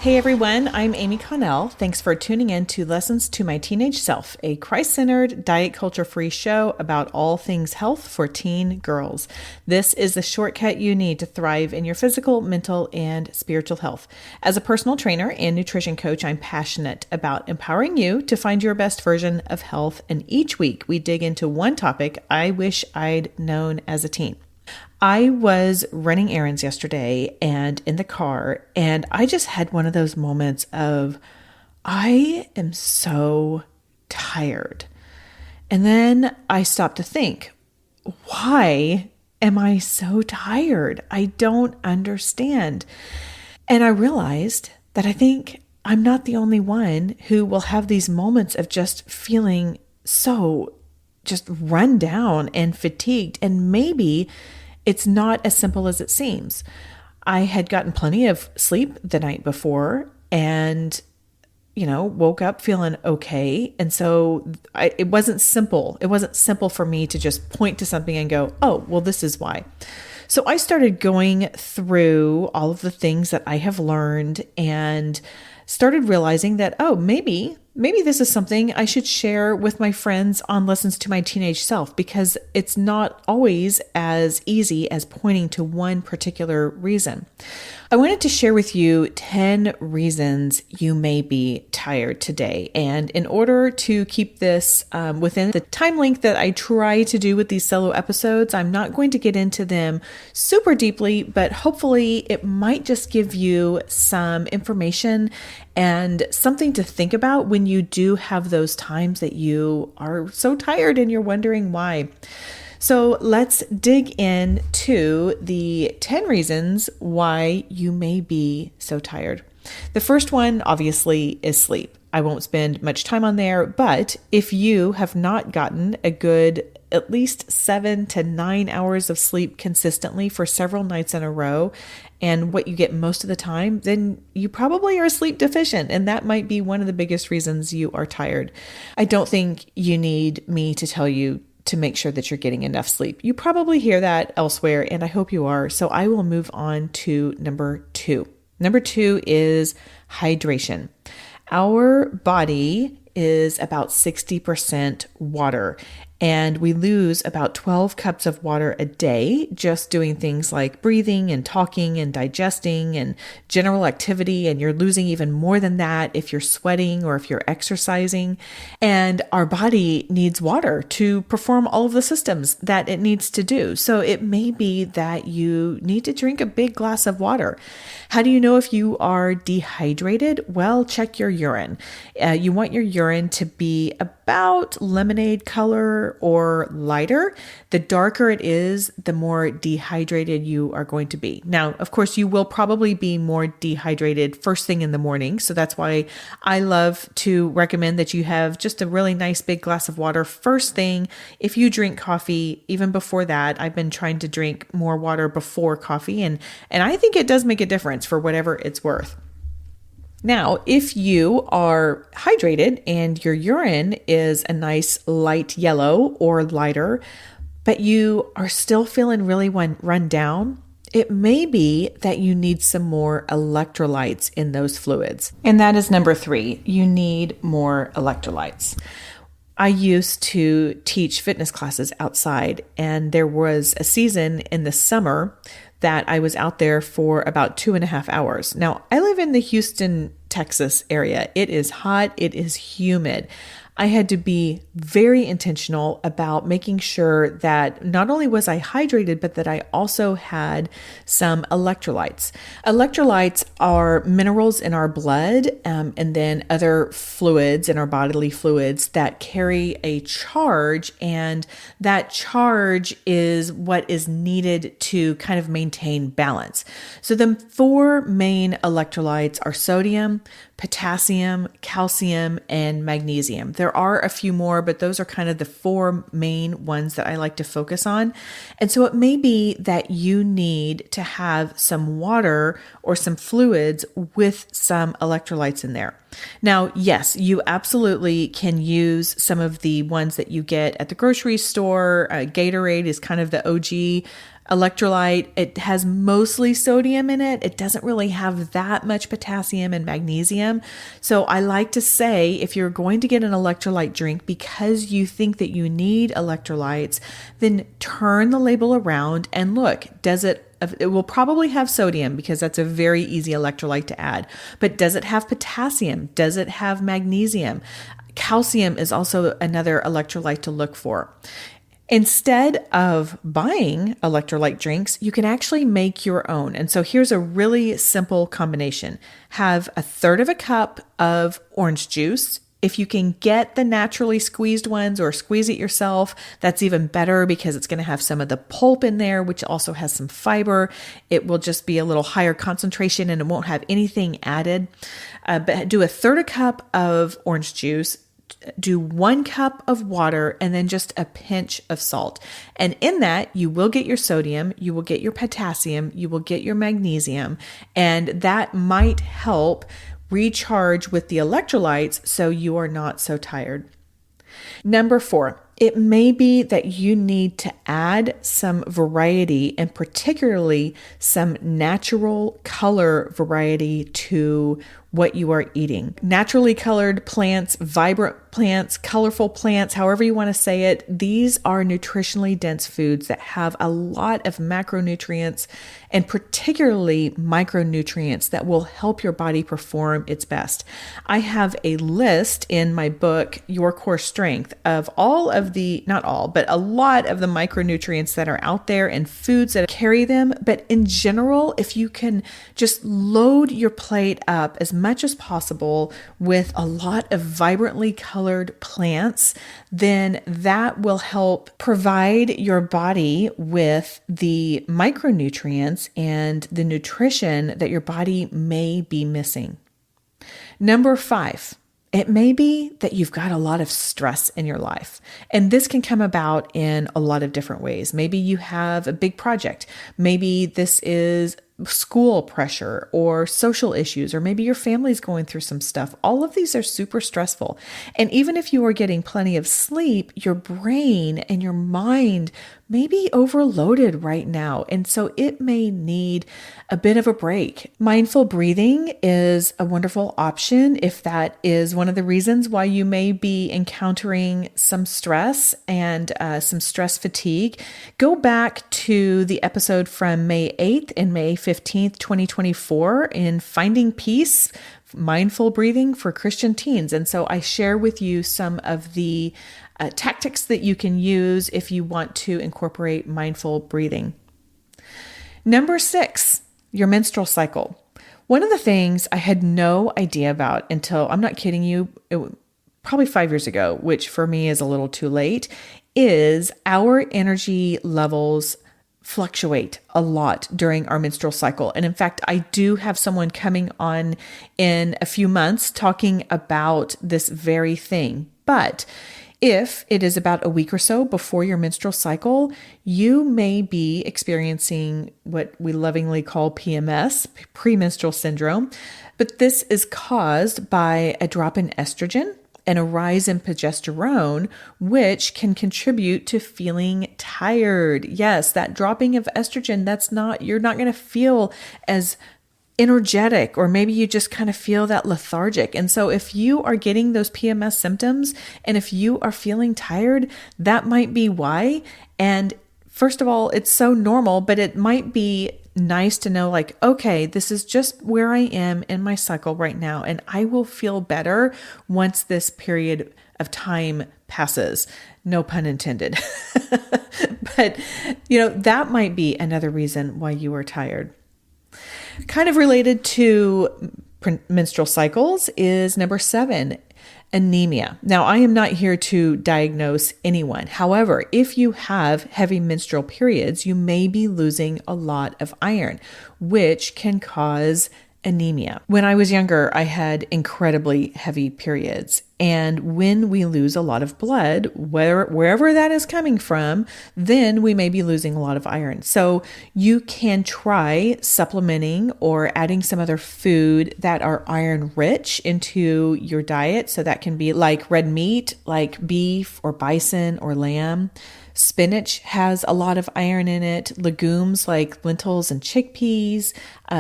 Hey everyone, I'm Amy Connell. Thanks for tuning in to Lessons to My Teenage Self, a Christ-centered, diet culture-free show about all things health for teen girls. This is the shortcut you need to thrive in your physical, mental, and spiritual health. As a personal trainer and nutrition coach, I'm passionate about empowering you to find your best version of health, and each week we dig into one topic I wish I'd known as a teen. I was running errands yesterday and in the car, and I just had one of those moments of, I am so tired. And then I stopped to think, why am I so tired? I don't understand. And I realized that I think I'm not the only one who will have these moments of just feeling so just run down and fatigued. And maybe it's not as simple as it seems. I had gotten plenty of sleep the night before and, woke up feeling okay. And so it wasn't simple. It wasn't simple for me to just point to something and go, oh, well, this is why. So I started going through all of the things that I have learned and started realizing that, oh, maybe this is something I should share with my friends on Lessons to My Teenage Self, because it's not always as easy as pointing to one particular reason. I wanted to share with you 10 reasons you may be tired today. And in order to keep this within the time length that I try to do with these solo episodes, I'm not going to get into them super deeply, but hopefully it might just give you some information and something to think about when you do have those times that you are so tired and you're wondering why. So let's dig into the 10 reasons why you may be so tired. The first one, obviously, is sleep. I won't spend much time on there, but if you have not gotten a good at least 7 to 9 hours of sleep consistently for several nights in a row, and what you get most of the time, then you probably are sleep deficient, and that might be one of the biggest reasons you are tired. I don't think you need me to tell you to make sure that you're getting enough sleep. You probably hear that elsewhere, and I hope you are. So I will move on to number 2. Number 2 is hydration. Our body is about 60% water, and we lose about 12 cups of water a day just doing things like breathing and talking and digesting and general activity. And you're losing even more than that if you're sweating or if you're exercising. And our body needs water to perform all of the systems that it needs to do. So it may be that you need to drink a big glass of water. How do you know if you are dehydrated? Well, check your urine. You want your urine to be about lemonade color or lighter. The darker it is, the more dehydrated you are going to be. Now, of course, you will probably be more dehydrated first thing in the morning. So that's why I love to recommend that you have just a really nice big glass of water first thing. If you drink coffee, even before that, I've been trying to drink more water before coffee. And I think it does make a difference for whatever it's worth. Now, if you are hydrated and your urine is a nice light yellow or lighter, but you are still feeling really run down, it may be that you need some more electrolytes in those fluids. And that is number 3. You need more electrolytes. I used to teach fitness classes outside, and there was a season in the summer that I was out there for about 2.5 hours. Now, I live in the Houston, Texas area. It is hot. It is humid. I had to be very intentional about making sure that not only was I hydrated, but that I also had some electrolytes. Electrolytes are minerals in our blood and then other fluids in our bodily fluids that carry a charge, and that charge is what is needed to kind of maintain balance. So the 4 main electrolytes are sodium, potassium, calcium, and magnesium. There are a few more, but those are kind of the 4 main ones that I like to focus on. And so it may be that you need to have some water or some fluids with some electrolytes in there. Now, yes, you absolutely can use some of the ones that you get at the grocery store. Gatorade is kind of the OG electrolyte. It has mostly sodium in it. It doesn't really have that much potassium and magnesium. So I like to say, if you're going to get an electrolyte drink because you think that you need electrolytes, then turn the label around and look, it will probably have sodium because that's a very easy electrolyte to add. But does it have potassium? Does it have magnesium? Calcium is also another electrolyte to look for. Instead of buying electrolyte drinks, you can actually make your own. And so here's a really simple combination. Have a third of a cup of orange juice. If you can get the naturally squeezed ones or squeeze it yourself, that's even better because it's going to have some of the pulp in there, which also has some fiber. It will just be a little higher concentration and it won't have anything added. But do a third a cup of orange juice, do 1 cup of water, and then just a pinch of salt. And in that, you will get your sodium, you will get your potassium, you will get your magnesium, and that might help recharge with the electrolytes so you are not so tired. Number 4, it may be that you need to add some variety and particularly some natural color variety to what you are eating. Naturally colored plants, vibrant plants, colorful plants, however you want to say it, these are nutritionally dense foods that have a lot of macronutrients and particularly micronutrients that will help your body perform its best. I have a list in my book, Your Core Strength, of all of not all, but a lot of the micronutrients that are out there and foods that carry them. But in general, if you can just load your plate up as much as possible with a lot of vibrantly colored plants, then that will help provide your body with the micronutrients and the nutrition that your body may be missing. Number 5. It may be that you've got a lot of stress in your life, and this can come about in a lot of different ways. Maybe you have a big project. Maybe this is school pressure or social issues, or maybe your family's going through some stuff. All of these are super stressful. And even if you are getting plenty of sleep, your brain and your mind may be overloaded right now. And so it may need a bit of a break. Mindful breathing is a wonderful option if that is one of the reasons why you may be encountering some stress and some stress fatigue. Go back to the episode from May 8th and May 15th, 2024 in Finding Peace, Mindful Breathing for Christian Teens. And so I share with you some of the tactics that you can use if you want to incorporate mindful breathing. Number 6, your menstrual cycle. One of the things I had no idea about until, I'm not kidding you, probably 5 years ago, which for me is a little too late, is our energy levels fluctuate a lot during our menstrual cycle. And in fact, I do have someone coming on in a few months talking about this very thing. But if it is about a week or so before your menstrual cycle, you may be experiencing what we lovingly call PMS, premenstrual syndrome. But this is caused by a drop in estrogen and a rise in progesterone, which can contribute to feeling tired. Yes, that dropping of estrogen, you're not going to feel as energetic, or maybe you just kind of feel that lethargic. And so if you are getting those PMS symptoms and if you are feeling tired, that might be why. And first of all, it's so normal, but it might be nice to know, like, okay, this is just where I am in my cycle right now, and I will feel better once this period of time passes. No pun intended. But, that might be another reason why you are tired. Kind of related to menstrual cycles is number 7, anemia. Now, I am not here to diagnose anyone. However, if you have heavy menstrual periods, you may be losing a lot of iron, which can cause anemia. When I was younger, I had incredibly heavy periods, And when we lose a lot of blood, wherever that is coming from, then we may be losing a lot of iron. So you can try supplementing or adding some other food that are iron rich into your diet. So that can be like red meat, like beef or bison or lamb. Spinach has a lot of iron in it. Legumes like lentils and chickpeas.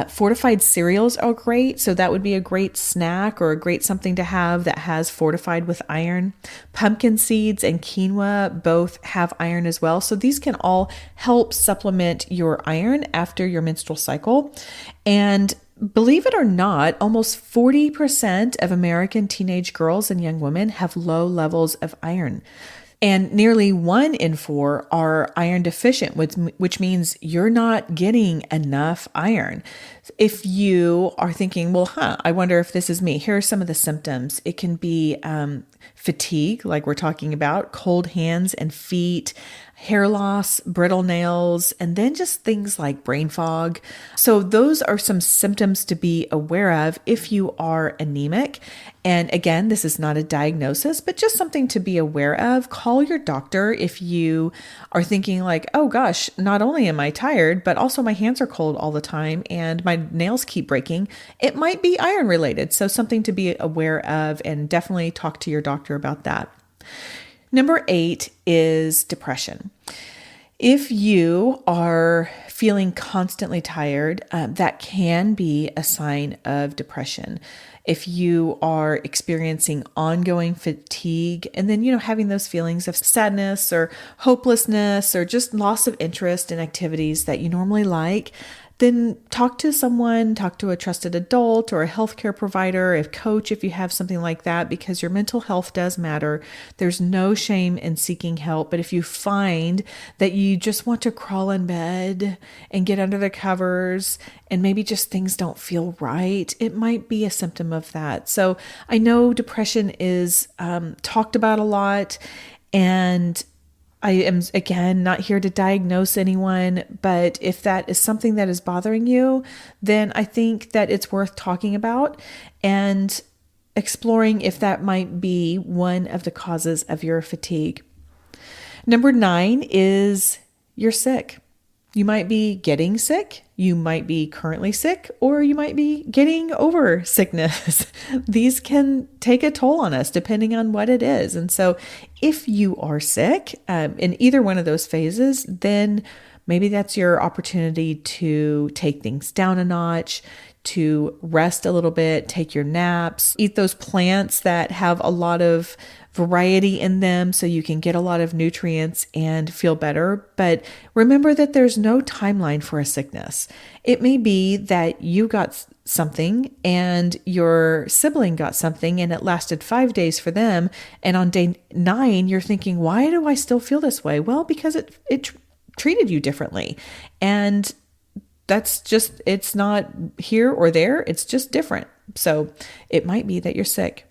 Fortified cereals are great. So that would be a great snack or a great something to have that has fortified with iron. Pumpkin seeds and quinoa both have iron as well. So these can all help supplement your iron after your menstrual cycle. And believe it or not, almost 40% of American teenage girls and young women have low levels of iron. And nearly 1 in 4 are iron deficient, which means you're not getting enough iron. If you are thinking, well, I wonder if this is me, here are some of the symptoms. It can be fatigue, like we're talking about, cold hands and feet, hair loss, brittle nails, and then just things like brain fog. So those are some symptoms to be aware of if you are anemic. And again, this is not a diagnosis, but just something to be aware of. Call your doctor if you are thinking like, oh gosh, not only am I tired, but also my hands are cold all the time and my nails keep breaking. It might be iron related. So something to be aware of, and definitely talk to your doctor about that. Number 8 is depression. If you are feeling constantly tired, that can be a sign of depression. If you are experiencing ongoing fatigue and then, having those feelings of sadness or hopelessness or just loss of interest in activities that you normally like, then talk to someone, talk to a trusted adult or a healthcare provider, a coach if you have something like that, because your mental health does matter. There's no shame in seeking help. But if you find that you just want to crawl in bed and get under the covers and maybe just things don't feel right, it might be a symptom of that. So I know depression is talked about a lot, and I am, again, not here to diagnose anyone, but if that is something that is bothering you, then I think that it's worth talking about and exploring if that might be one of the causes of your fatigue. Number 9 is you're sick. You might be getting sick, you might be currently sick, or you might be getting over sickness. These can take a toll on us depending on what it is. And so if you are sick in either one of those phases, then maybe that's your opportunity to take things down a notch, to rest a little bit, take your naps, eat those plants that have a lot of variety in them so you can get a lot of nutrients and feel better. But remember that there's no timeline for a sickness. It may be that you got something and your sibling got something and it lasted 5 days for them. And on day 9, you're thinking, why do I still feel this way? Well, because it treated you differently. And that's just, it's not here or there. It's just different. So it might be that you're sick.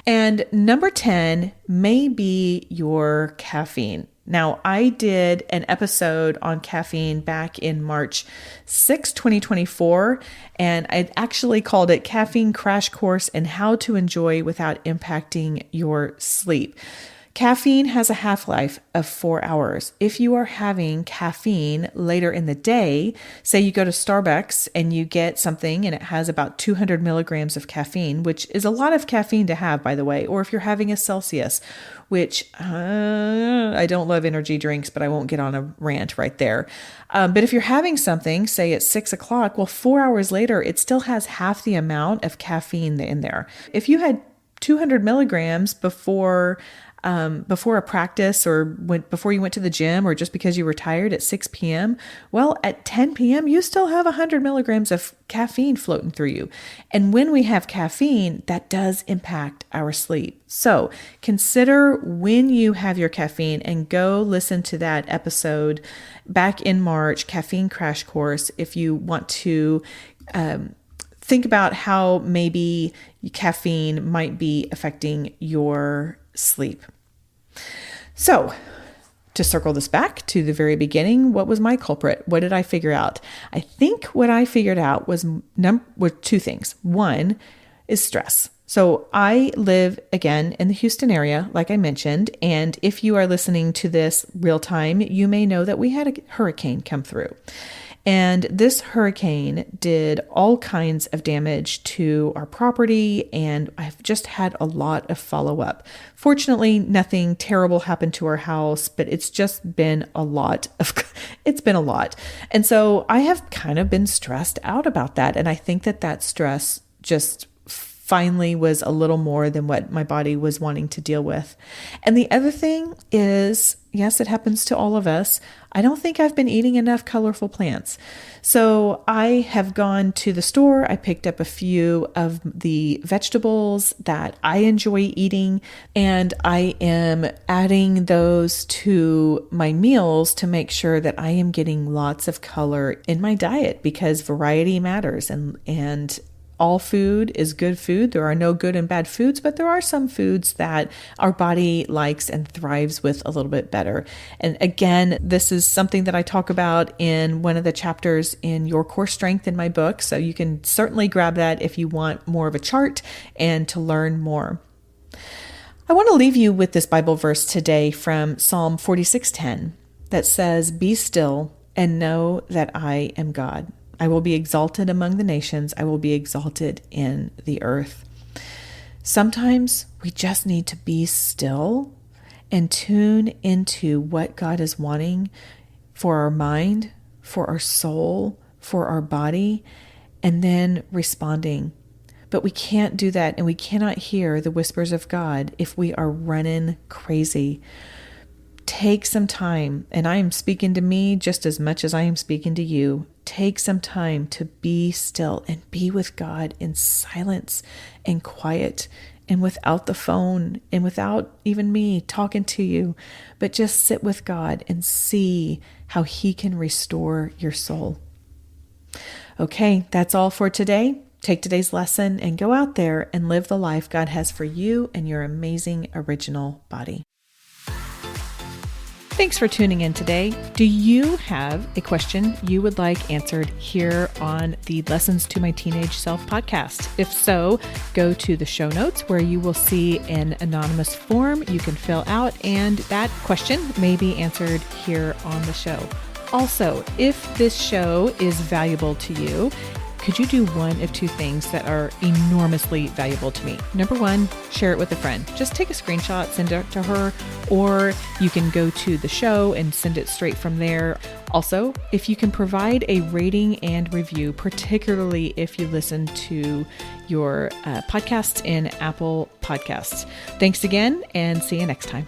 And number 10 may be your caffeine. Now, I did an episode on caffeine back in March 6, 2024, and I actually called it Caffeine Crash Course and How to Enjoy Without Impacting Your Sleep. Caffeine has a half-life of 4 hours. If you are having caffeine later in the day, say you go to Starbucks and you get something and it has about 200 milligrams of caffeine, which is a lot of caffeine to have, by the way, or if you're having a Celsius, which I don't love energy drinks, but I won't get on a rant right there. But if you're having something, say at 6 o'clock, well, 4 hours later, it still has half the amount of caffeine in there. If you had 200 milligrams before a practice or before you went to the gym or just because you were tired at 6 p.m., well, at 10 p.m., you still have 100 milligrams of caffeine floating through you. And when we have caffeine, that does impact our sleep. So consider when you have your caffeine and go listen to that episode back in March, Caffeine Crash Course, if you want to think about how maybe caffeine might be affecting your sleep. So, to circle this back to the very beginning, what was my culprit? What did I figure out? I think what I figured out was 2 things. One is stress. So I live again in the Houston area, like I mentioned. And if you are listening to this real time, you may know that we had a hurricane come through. And this hurricane did all kinds of damage to our property, and I've just had a lot of follow-up. Fortunately, nothing terrible happened to our house, but it's just been a lot. It's been a lot. And so I have kind of been stressed out about that. And I think that stress just finally was a little more than what my body was wanting to deal with. And the other thing is, yes, it happens to all of us. I don't think I've been eating enough colorful plants. So I have gone to the store. I picked up a few of the vegetables that I enjoy eating, and I am adding those to my meals to make sure that I am getting lots of color in my diet, because variety matters, and all food is good food. There are no good and bad foods, but there are some foods that our body likes and thrives with a little bit better. And again, this is something that I talk about in one of the chapters in Your Core Strength in my book. So you can certainly grab that if you want more of a chart and to learn more. I want to leave you with this Bible verse today from Psalm 46:10 that says, "Be still and know that I am God. I will be exalted among the nations. I will be exalted in the earth." Sometimes we just need to be still and tune into what God is wanting for our mind, for our soul, for our body, and then responding. But we can't do that, and we cannot hear the whispers of God if we are running crazy. Take some time, and I am speaking to me just as much as I am speaking to you. Take some time to be still and be with God in silence and quiet and without the phone and without even me talking to you, but just sit with God and see how He can restore your soul. Okay, that's all for today. Take today's lesson and go out there and live the life God has for you and your amazing original body. Thanks for tuning in today. Do you have a question you would like answered here on the Lessons to My Teenage Self podcast? If so, go to the show notes where you will see an anonymous form you can fill out, and that question may be answered here on the show. Also, if this show is valuable to you, could you do one of two things that are enormously valuable to me? Number one, share it with a friend. Just take a screenshot, send it to her, or you can go to the show and send it straight from there. Also, if you can provide a rating and review, particularly if you listen to your podcast in Apple Podcasts. Thanks again, and see you next time.